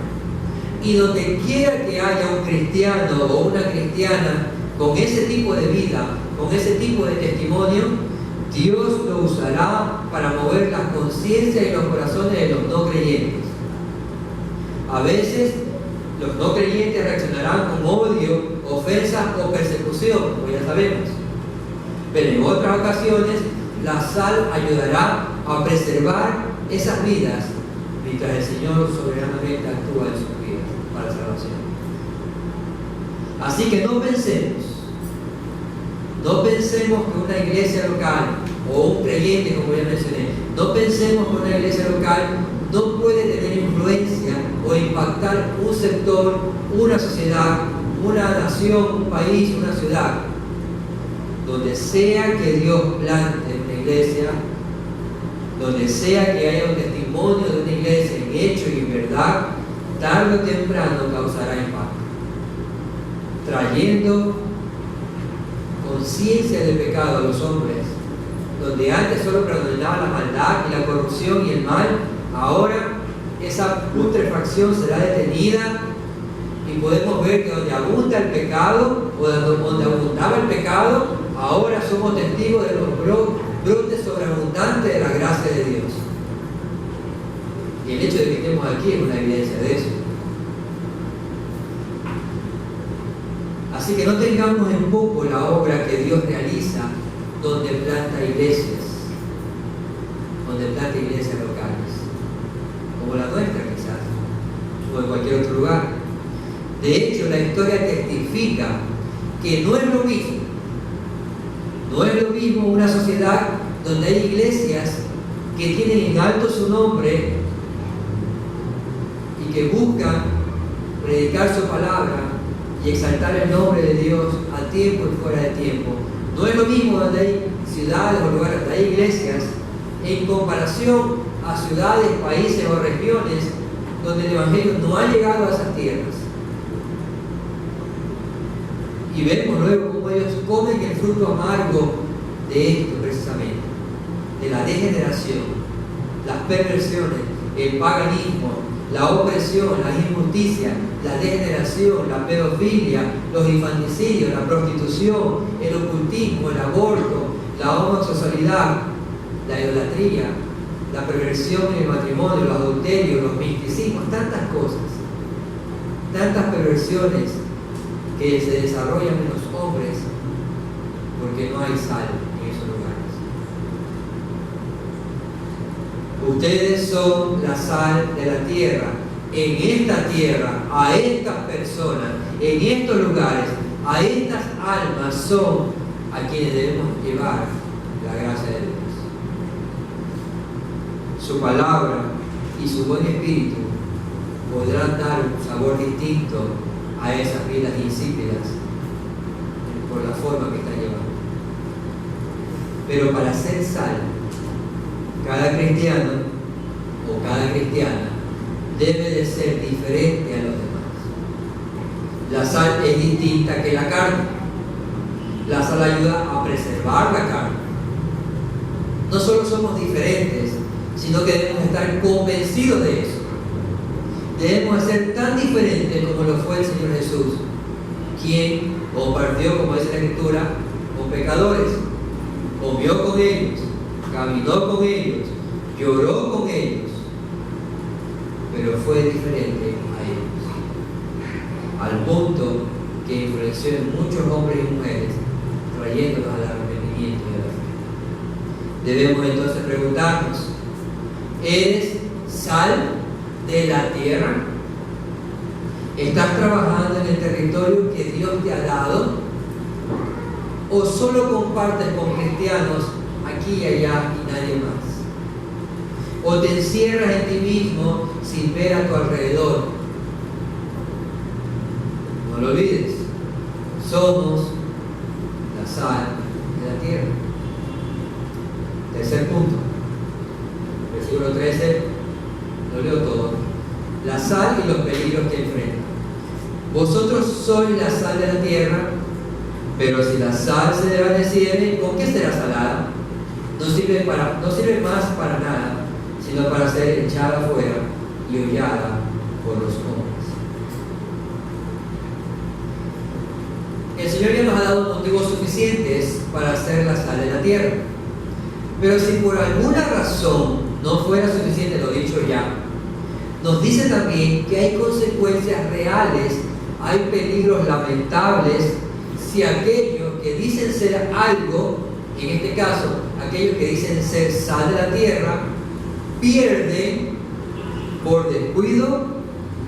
Y donde quiera que haya un cristiano o una cristiana con ese tipo de vida, con ese tipo de testimonio, Dios lo usará para mover las conciencias y los corazones de los no creyentes. A veces los no creyentes reaccionarán con odio, ofensas o persecución, como ya sabemos. Pero en otras ocasiones, la sal ayudará a preservar esas vidas mientras el Señor soberanamente actúa en sus vidas para salvación. Así que no pensemos que una iglesia local o un creyente, como ya mencioné, no pensemos que una iglesia local no puede tener influencia o impactar un sector, una sociedad, una nación, un país, una ciudad. Donde sea que Dios plante una iglesia, donde sea que haya un testimonio de una iglesia en hecho y en verdad, tarde o temprano causará impacto, trayendo conciencia del pecado a los hombres. Donde antes solo predominaba la maldad y la corrupción y el mal, ahora esa putrefacción será detenida y podemos ver que donde abunda el pecado, o donde abundaba el pecado, ahora somos testigos de los brotes sobreabundantes de la gracia de Dios. Y el hecho de que estemos aquí es una evidencia de eso. Así que no tengamos en poco la obra que Dios realiza donde planta iglesias locales, como la nuestra quizás, o en cualquier otro lugar. De hecho, la historia testifica que no es lo mismo una sociedad donde hay iglesias que tienen en alto su nombre y que buscan predicar su palabra y exaltar el nombre de Dios a tiempo y fuera de tiempo. No es lo mismo donde hay ciudades o lugares donde hay iglesias en comparación a ciudades, países o regiones donde el Evangelio no ha llegado a esas tierras. Y vemos luego cómo ellos comen el fruto amargo de esto precisamente, de la degeneración, las perversiones, el paganismo, la opresión, la injusticia, la degeneración, la pedofilia, los infanticidios, la prostitución, el ocultismo, el aborto, la homosexualidad, la idolatría, la perversión en el matrimonio, los adulterios, los misticismos, tantas cosas, tantas perversiones que se desarrollan en los hombres porque no hay sal en esos lugares. Ustedes son la sal de la tierra. En esta tierra, a estas personas, en estos lugares, a estas almas son a quienes debemos llevar la gracia de Dios. Su palabra y su buen espíritu podrán dar un sabor distinto a esas vidas insípidas por la forma que están llevando. Pero para ser sal, cada cristiano o cada cristiana debe de ser diferente a los demás. La sal es distinta que la carne. La sal ayuda a preservar la carne. No solo somos diferentes, sino que debemos estar convencidos de eso. Debemos ser tan diferentes como lo fue el Señor Jesús, quien compartió, como dice la Escritura, con pecadores, comió con ellos, caminó con ellos, lloró con ellos, pero fue diferente a ellos, al punto que influenció en muchos hombres y mujeres, trayéndolos al arrepentimiento de la fe. Debemos entonces preguntarnos: ¿eres sal de la tierra? ¿Estás trabajando en el territorio que Dios te ha dado? ¿O solo compartes con cristianos aquí y allá y nadie más? ¿O te encierras en ti mismo sin ver a tu alrededor? No lo olvides, somos la sal de la tierra. Tercer punto, versículo 13, lo leo todo. La sal y los peligros que enfrenta. Vosotros sois la sal de la tierra, pero si la sal se desvaneciere, ¿con qué será salada? No sirve más para nada, sino para ser echada afuera y hollada por los hombres. El Señor ya nos ha dado motivos suficientes para hacer la sal de la tierra. Pero si por alguna razón no fuera suficiente lo dicho ya, nos dice también que hay consecuencias reales, hay peligros lamentables si aquellos que dicen ser algo en este caso, aquellos que dicen ser sal de la tierra, pierden por descuido,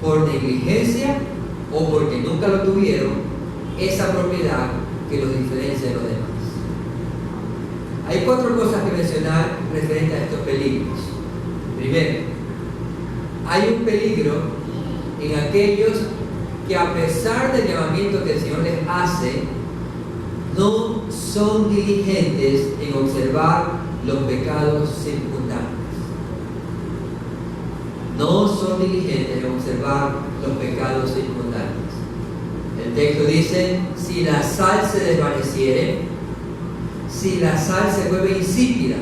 por negligencia o porque nunca lo tuvieron, esa propiedad que los diferencia de los demás. Hay 4 cosas que mencionar referente a estos peligros. Primero, hay un peligro en aquellos que, a pesar del llamamiento que el Señor les hace, no son diligentes en observar los pecados circundantes. No son diligentes en observar los pecados circundantes. El texto dice: si la sal se desvaneciere, si la sal se vuelve insípida.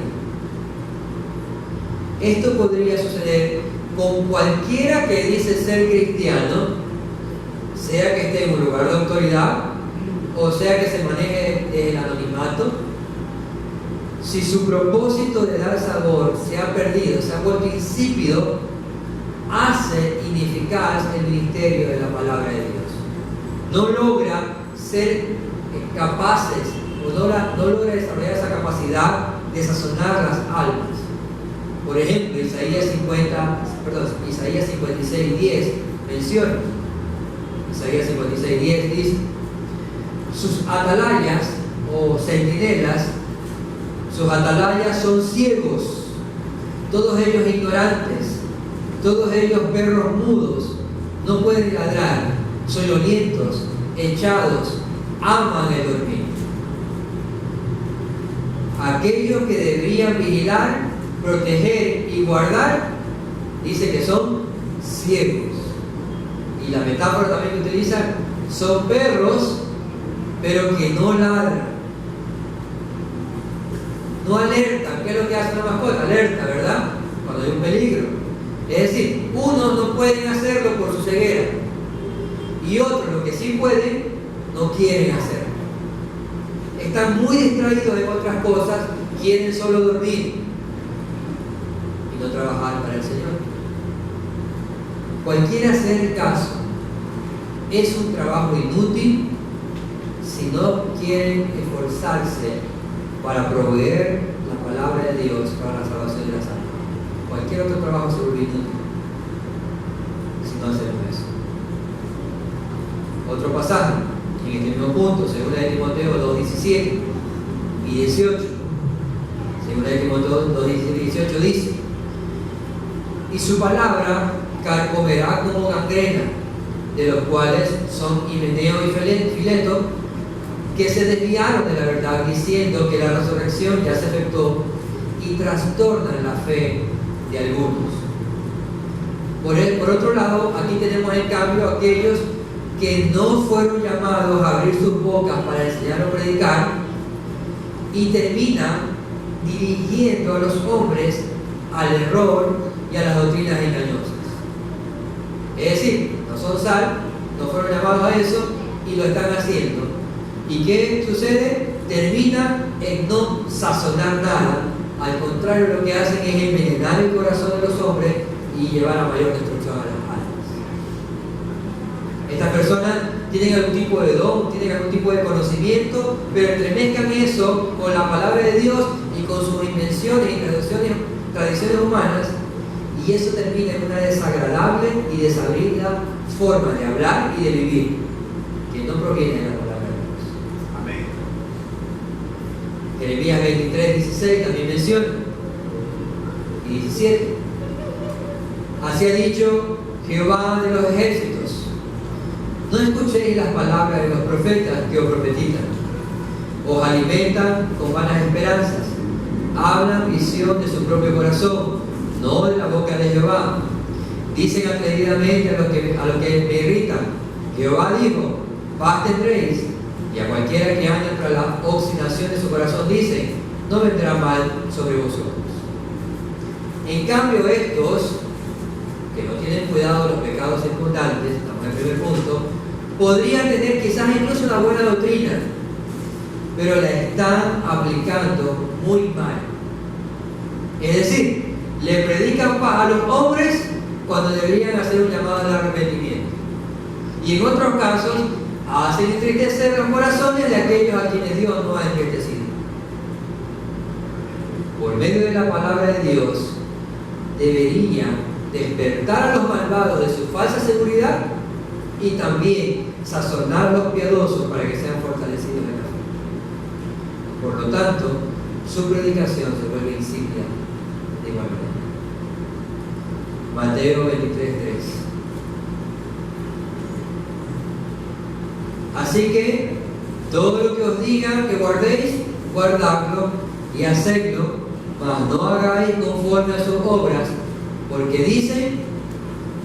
Esto podría suceder con cualquiera que dice ser cristiano, sea que esté en un lugar de autoridad o sea que se maneje el anonimato. Si su propósito de dar sabor se ha perdido, se ha vuelto insípido, hace ineficaz el ministerio de la palabra de Dios. No logra ser capaces, o no logra desarrollar esa capacidad de sazonar las almas. Por ejemplo, Isaías 56:10 menciona. Isaías 56:10 dice: sus atalayas o centinelas, sus atalayas son ciegos, todos ellos ignorantes, todos ellos perros mudos, no pueden ladrar, soñolientos, echados, aman el dormir. Aquellos que deberían vigilar, proteger y guardar, dice que son ciegos. Y la metáfora también que utilizan son perros, pero que no ladran, no alertan. ¿Qué es lo que hace una mascota? Alerta, ¿verdad? Cuando hay un peligro. Es decir, unos no pueden hacerlo por su ceguera y otros, los que sí pueden, no quieren hacerlo. Están muy distraídos en otras cosas, quieren solo dormir y no trabajar para el Señor. Cualquiera sea el caso, es un trabajo inútil si no quieren esforzarse para proveer la palabra de Dios para la salvación de las almas. Cualquier otro trabajo se vuelve inútil si no hacemos eso. Otro pasaje en este mismo punto, 2 de Timoteo 2:17 y 18. 2 de Timoteo 2:17 y 18 dice: y su palabra carcomerá como gangrena, de los cuales son Himeneo y Fileto, que se desviaron de la verdad, diciendo que la resurrección ya se efectuó, y trastornan la fe de algunos. Por otro lado, aquí tenemos en cambio aquellos que no fueron llamados a abrir sus bocas para enseñar o predicar, y terminan dirigiendo a los hombres al error y a las doctrinas engañosas. Es decir, no son sal, no fueron llamados a eso y lo están haciendo. ¿Y qué sucede? Termina en no sazonar nada. Al contrario, lo que hacen es envenenar el corazón de los hombres y llevar a mayor destrucción a las almas. Estas personas tienen algún tipo de don, tienen algún tipo de conocimiento, pero entremezclan eso con la palabra de Dios y con sus invenciones y tradiciones humanas, y eso termina en una desagradable y desabrida forma de hablar y de vivir, que no proviene de la palabra de Dios. Amén. Jeremías 23:16 también menciona, y 17: así ha dicho Jehová de los ejércitos: no escuchéis las palabras de los profetas que os profetizan, os alimentan con vanas esperanzas, hablan visión de su propio corazón, no de la boca de Jehová. Dicen atrevidamente a los que me irritan: Jehová dijo, paz tendréis. Y a cualquiera que anda tras la obstinación de su corazón dicen: no vendrá mal sobre vosotros. En cambio, estos que no tienen cuidado de los pecados circundantes, estamos en el primer punto, podrían tener quizás incluso una buena doctrina, pero la están aplicando muy mal. Es decir, le predican paz a los hombres cuando deberían hacer un llamado al arrepentimiento. Y en otros casos, hacen entristecer los corazones de aquellos a quienes Dios no ha entristecido. por medio de la palabra de Dios, debería despertar a los malvados de su falsa seguridad y también sazonar a los piadosos para que sean fortalecidos en la fe. Por lo tanto, su predicación se vuelve insípida de igual manera. Mateo 23:3. Así que todo lo que os digan que guardéis, guardadlo y hacedlo, mas no hagáis conforme a sus obras, porque dicen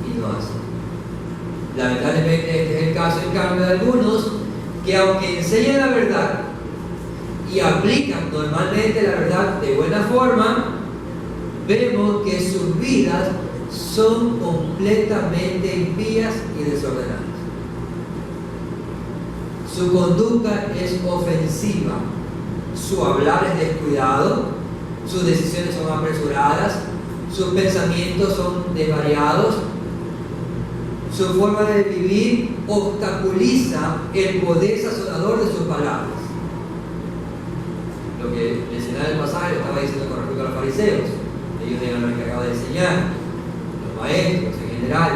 y no hacen. Lamentablemente este es el caso en cambio de algunos que, aunque enseñan la verdad y aplican normalmente la verdad de buena forma, vemos que sus vidas son completamente impías y desordenadas. Su conducta es ofensiva, su hablar es descuidado, sus decisiones son apresuradas, sus pensamientos son desvariados, su forma de vivir obstaculiza el poder sazonador de sus palabras. Lo que mencionaba el pasaje lo estaba diciendo con respecto a los fariseos. Ellos eran los encargados de enseñar, los maestros en general.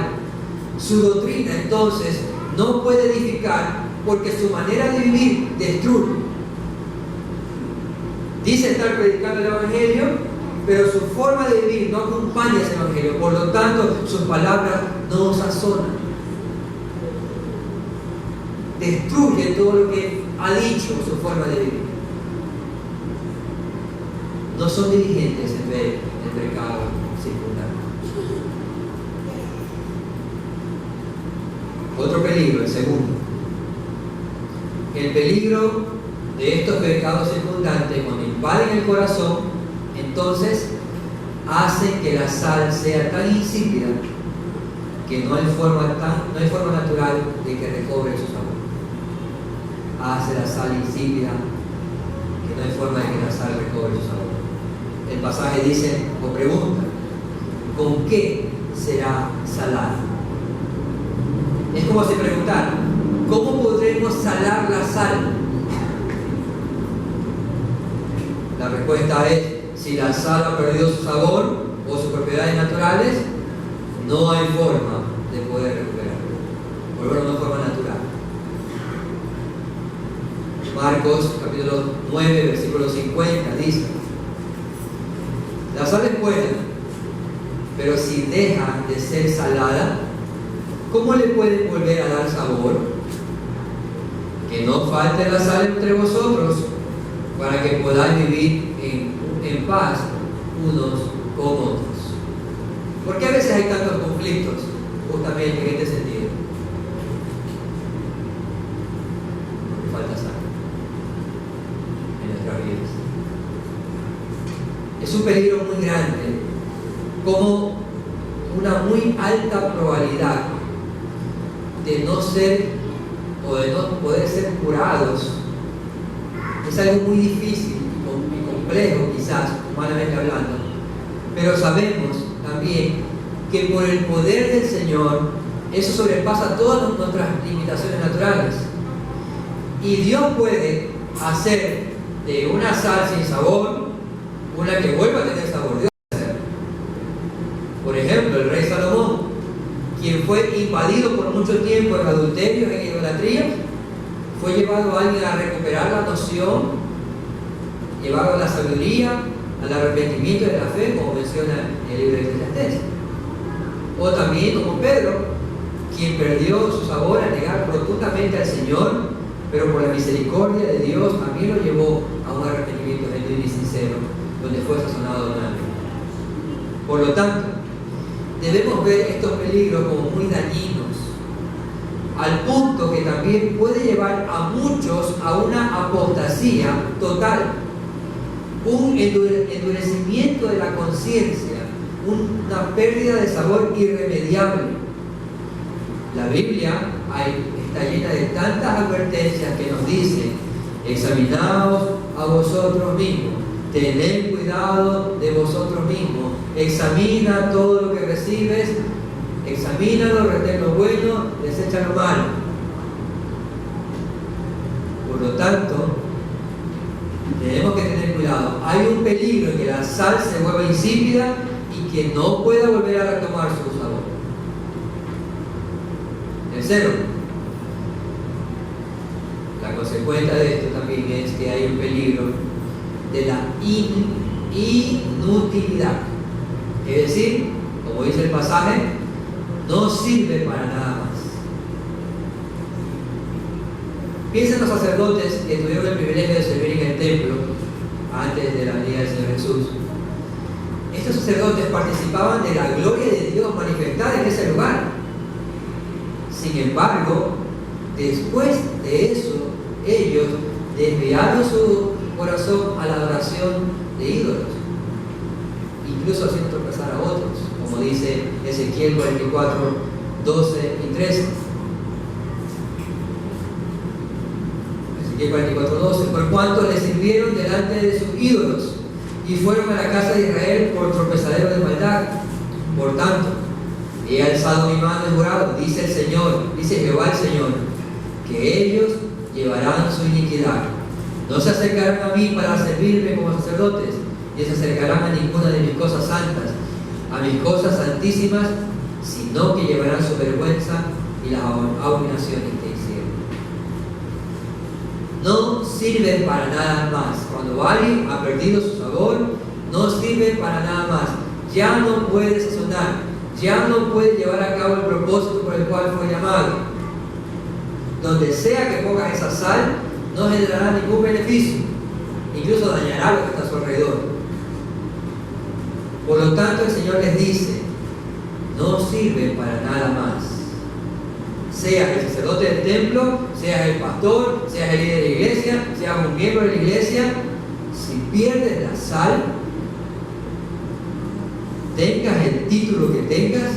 Su doctrina entonces no puede edificar porque su manera de vivir destruye. Dice estar predicando el Evangelio, pero su forma de vivir no acompaña ese Evangelio. Por lo tanto, sus palabras no sazonan. Destruye todo lo que ha dicho su forma de vivir. No son diligentes en ver el pecado circundante. Otro peligro, el segundo. El peligro de estos pecados circundantes, cuando invaden el corazón, entonces hacen que la sal sea tan insípida que no hay forma natural de que recobre su sabor. Hace la sal insípida que no hay forma de que la sal recobre su sabor. El pasaje dice o pregunta, ¿con qué será salada? Es como si preguntara, ¿cómo podremos salar la sal? La respuesta es, si la sal ha perdido su sabor o sus propiedades naturales, no hay forma de poder recuperarlo. Por lo menos no forma natural. Marcos capítulo 9, versículo 50 dice, la sal es buena, pero si deja de ser salada, ¿cómo le pueden volver a dar sabor? Que no falte la sal entre vosotros, para que podáis vivir en paz unos con otros. ¿Por qué a veces hay tantos conflictos? Justamente en este sentido. Porque falta sal en nuestras vidas. Es un peligro muy grande, como una muy alta probabilidad de no ser o de no poder ser curados. Es algo muy difícil y complejo, quizás, humanamente hablando, pero sabemos también que por el poder del Señor eso sobrepasa todas nuestras limitaciones naturales, y Dios puede hacer de una sal sin sabor una que vuelva a tener sabor. Dios puede hacer. Por ejemplo, el rey Salomón, quien fue invadido por mucho tiempo en adulterio, en idolatría, fue llevado a alguien a recuperar la noción, llevado a la sabiduría, al arrepentimiento de la fe, como menciona el libro de Eclesiastés. O también como Pedro, quien perdió su sabor al negar rotundamente al Señor, pero por la misericordia de Dios también lo llevó a un arrepentimiento genuino y sincero, donde fue sazonado nuevamente. Por lo tanto, debemos ver estos peligros como muy dañinos, al punto que también puede llevar a muchos a una apostasía total, un endurecimiento de la conciencia, una pérdida de sabor irremediable. La Biblia está llena de tantas advertencias que nos dice: examinaos a vosotros mismos, tened cuidado de vosotros mismos, examina todo lo que recibes, examínalo, retén lo bueno, desecha lo malo. Por lo tanto, tenemos que tener cuidado. Hay un peligro en que la sal se vuelva insípida y que no pueda volver a retomar su sabor. Tercero, la consecuencia de esto también es que hay un peligro de la inutilidad. Es decir, como dice el pasaje, no sirve para nada más. Piensa en los sacerdotes que tuvieron el privilegio de servir en el templo antes de la venida del Señor Jesús. Estos sacerdotes participaban de la gloria de Dios manifestada en ese lugar. Sin embargo, después de eso, ellos desviaron su corazón a la adoración de ídolos, incluso haciendo tropezar a otros, como dice Ezequiel 44, 12 y 13. Ezequiel 44, 12, por cuanto le sirvieron delante de sus ídolos y fueron a la casa de Israel por tropezadero de maldad. Por tanto, he alzado mi mano y jurado, dice el Señor, dice Jehová el Señor, que ellos llevarán su iniquidad. No se acercarán a mí para servirme como sacerdotes, ni se acercarán a ninguna de mis cosas santas, a mis cosas santísimas, sino que llevarán su vergüenza y las abominaciones que hicieron. No sirven para nada más. Cuando alguien ha perdido su sabor, no sirve para nada más. Ya no puede sazonar, ya no puede llevar a cabo el propósito por el cual fue llamado. Donde sea que pongas esa sal, no generará ningún beneficio, incluso dañará lo que está a su alrededor. Por lo tanto, el Señor les dice, no sirve para nada más. Seas el sacerdote del templo, seas el pastor, seas el líder de la iglesia, seas un miembro de la iglesia, si pierdes la sal, tengas el título que tengas,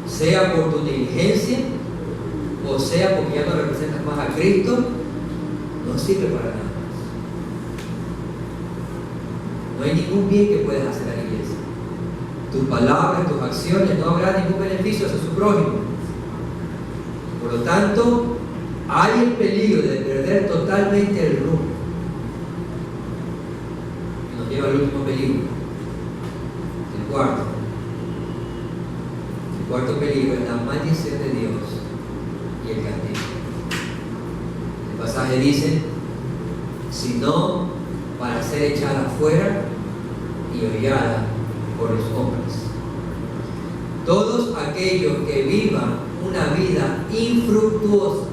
sea por tu diligencia, o sea porque ya no representas más a Cristo, no sirve para nada más. No hay ningún bien que puedas hacer a la iglesia. Tus palabras, tus acciones, no habrá ningún beneficio hacia su prójimo. Por lo tanto, hay el peligro de perder totalmente el rumbo. Y nos lleva al último peligro, el cuarto. El cuarto peligro es la maldición de Dios y el castigo. El pasaje dice, sino para ser echada fuera y odiada por los hombres. Todos aquellos que vivan una vida infructuosa,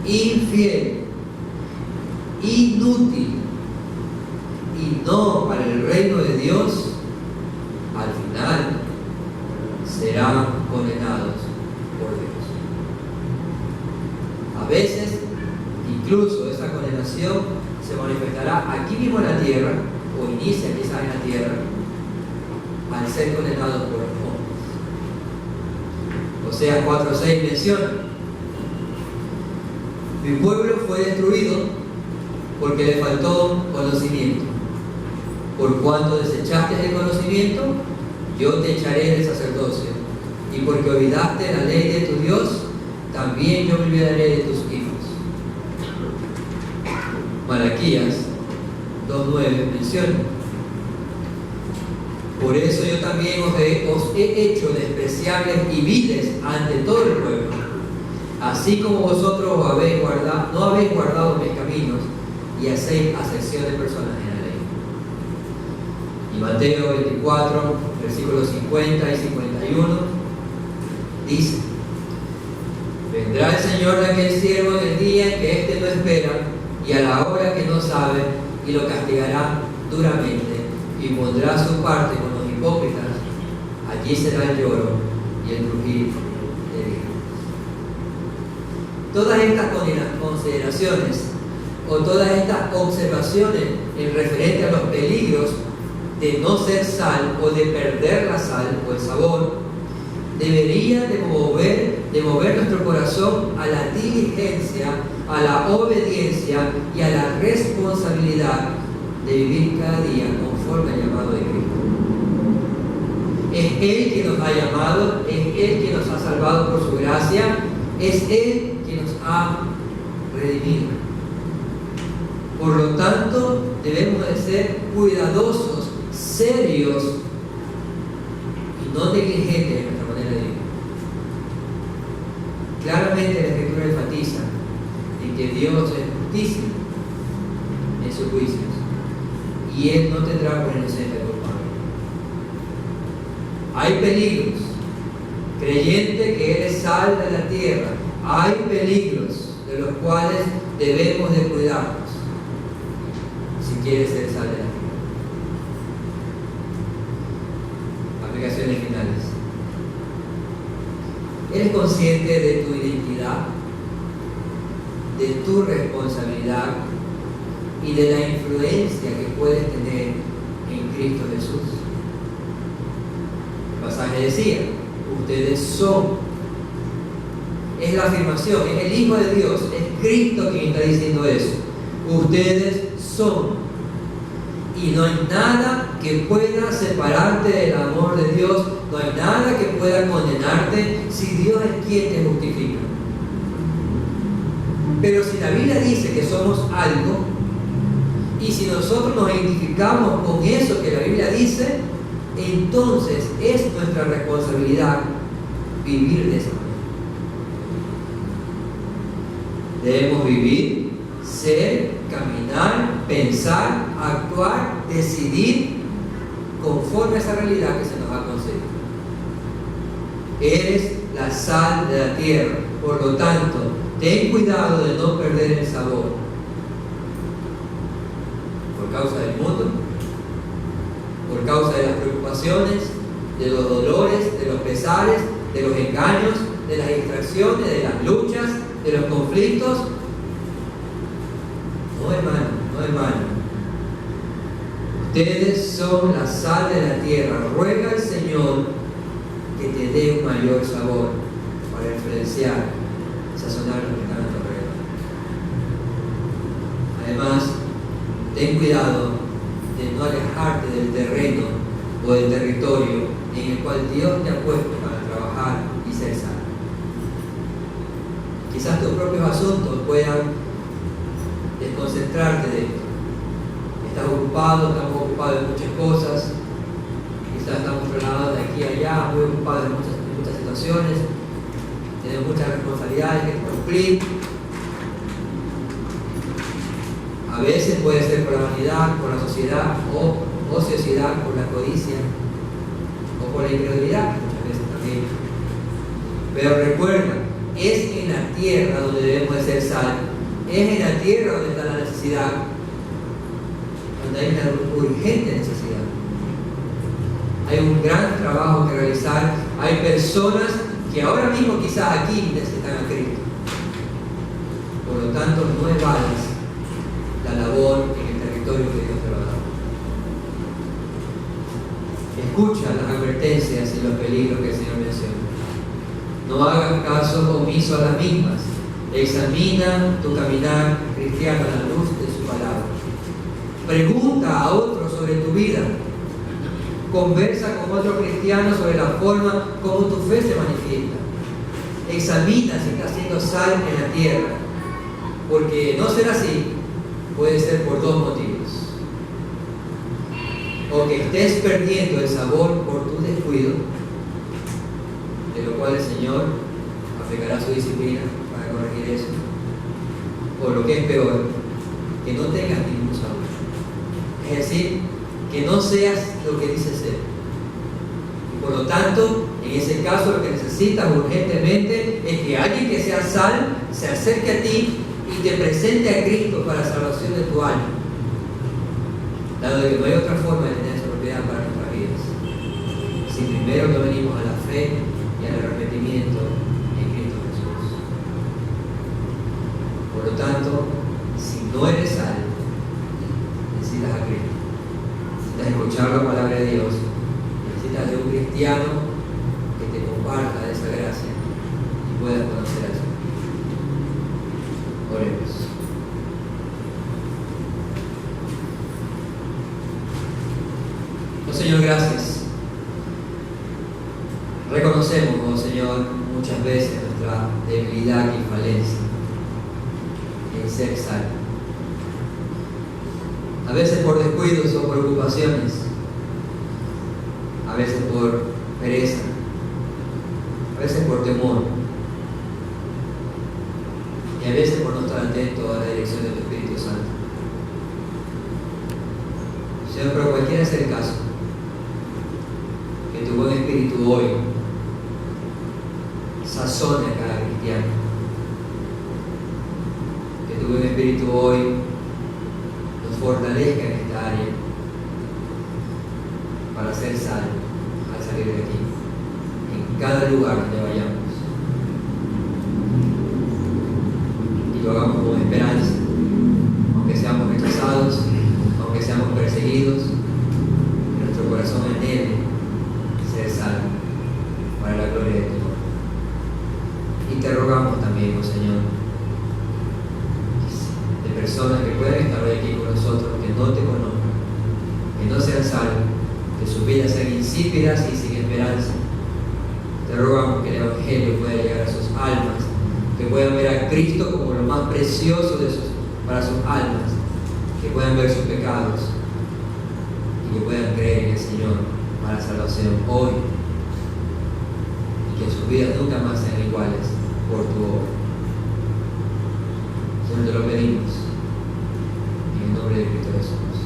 infiel, inútil y no para el reino de Dios, al final serán condenados por Dios. A veces, incluso esa condenación se manifestará aquí mismo en la tierra, o inicia quizás en la tierra, al ser condenados por los hombres. Oseas 4:6 menciona, mi pueblo fue destruido porque le faltó conocimiento. Por cuanto desechaste el conocimiento, yo te echaré del sacerdocio, y porque olvidaste la ley de tu Dios, también yo me olvidaré de tus hijos. Malaquías 2:9 menciona, por eso yo también os he hecho despreciables y viles ante todo el pueblo, así como vosotros no habéis guardado mis caminos y hacéis acepción de personas en la ley. Y Mateo 24, versículos 50 y 51 dice, vendrá el Señor de aquel siervo en el día en que éste no espera y a la hora que no sabe, y lo castigará duramente y pondrá su parte con los hipócritas. Allí será el lloro y el crujir de dientes. Todas estas consideraciones o todas estas observaciones en referente a los peligros de no ser sal o de perder la sal o el sabor deberían de mover nuestro corazón a la diligencia, a la obediencia y a la responsabilidad de vivir cada día conforme al llamado de Cristo. Es Él quien nos ha llamado, es Él quien nos ha salvado por su gracia, es Él quien nos ha redimido. Por lo tanto, debemos de ser cuidadosos, serios y no negligentes en nuestra manera de vivir. Claramente la Escritura enfatiza en que Dios es justicia en sus juicios y Él no tendrá por inocente al culpable. Hay peligros. Creyente que Él es sal de la tierra, hay peligros de los cuales debemos de cuidarnos si quieres ser sal de la tierra. Aplicaciones finales. ¿Eres consciente de tu identidad, de tu responsabilidad y de la influencia que puedes tener en Cristo Jesús? El pasaje decía: ustedes son. Es la afirmación, es el Hijo de Dios, es Cristo quien está diciendo eso. Ustedes son. Y no hay nada que pueda separarte del amor de Dios, no hay nada que pueda condenarte si Dios es quien te justifica. Pero si la Biblia dice que somos algo, y si nosotros nos identificamos con eso que la Biblia dice, entonces es nuestra responsabilidad vivir de esa manera. Debemos vivir, ser, caminar, pensar, actuar, decidir conforme a esa realidad que se nos ha concedido. Eres la sal de la tierra, por lo tanto, ten cuidado de no perder el sabor. Por causa del mundo, por causa de las preocupaciones, de los dolores, de los pesares, de los engaños, de las distracciones, de las luchas, de los conflictos. No, hermano, no, hermano. Ustedes son la sal de la tierra. Ruega al Señor que te dé un mayor sabor para influenciar, sazonar lo que está a tu alrededor. Además, ten cuidado de no alejarte del terreno o del territorio en el cual Dios te ha puesto para trabajar y ser sal. Quizás tus propios asuntos puedan desconcentrarte de esto. Estamos ocupados en muchas cosas, quizás estamos trasladados de aquí a allá, muy ocupados en muchas situaciones, tenemos muchas responsabilidades que cumplir. A veces puede ser por la vanidad, por la sociedad, o ociosidad, por la codicia, o por la incredulidad, muchas veces también. Pero recuerda, es en la tierra donde debemos de ser sal, es en la tierra donde está la necesidad, donde hay una urgente necesidad. Hay un gran trabajo que realizar, hay personas que ahora mismo quizás aquí necesitan a Cristo. Por lo tanto, no evadas la labor en el territorio que Dios te va a dar. Escucha las advertencias y los peligros que el Señor menciona. No hagas caso omiso a las mismas. Examina tu caminar cristiano a la luz de su palabra. Pregunta a otros sobre tu vida. Conversa con otro cristiano sobre la forma como tu fe se manifiesta. Examina si estás siendo sal en la tierra. Porque no ser así puede ser por dos motivos. O que estés perdiendo el sabor por tu descuido, de lo cual el Señor aplicará su disciplina para corregir eso. O lo que es peor, que no tengas ningún sabor. Es decir, que no seas lo que dices ser. Y por lo tanto, en ese caso lo que necesitas urgentemente es que alguien que sea sal se acerque a ti y te presente a Cristo para la salvación de tu alma, dado que no hay otra forma de tener esa propiedad para nuestras vidas si primero no venimos a la fe y al arrepentimiento en Cristo Jesús. Por lo tanto, si no eres sal, necesitas a Cristo, necesitas escuchar la palabra de Dios, necesitas de un cristiano que te comparta de esa gracia y puedas conocer a Dios. Oremos. Oh Señor, gracias. Reconocemos, oh Señor, muchas veces nuestra debilidad y falencia en ser sal. A veces por descuidos o por ocupaciones, a veces por pereza, a veces por temor, y a veces por no estar atento a la dirección de tu Espíritu Santo. Señor, pero cualquiera sea el caso, que tu buen Espíritu hoy sazone a cada cristiano, que tu buen Espíritu hoy nos fortalezca en esta área para ser salvos al salir de aquí, en cada lugar donde vayamos, y lo hagamos con esperanza, aunque seamos rechazados, aunque seamos perseguidos, que nuestro corazón anhele ser salvo para la gloria de tu nombre. Y te rogamos también, oh Señor, de personas que puedan estar hoy aquí con nosotros, que no te conozcan, que no sean salvos, que sus vidas sean insípidas y sin esperanza. Te rogamos que el Evangelio pueda llegar a sus almas, que puedan ver a Cristo como lo más precioso para sus almas, que puedan ver sus pecados y que puedan creer en el Señor para salvación hoy, y que sus vidas nunca más sean iguales por tu obra. Señor, te lo pedimos en el nombre de Cristo Jesús.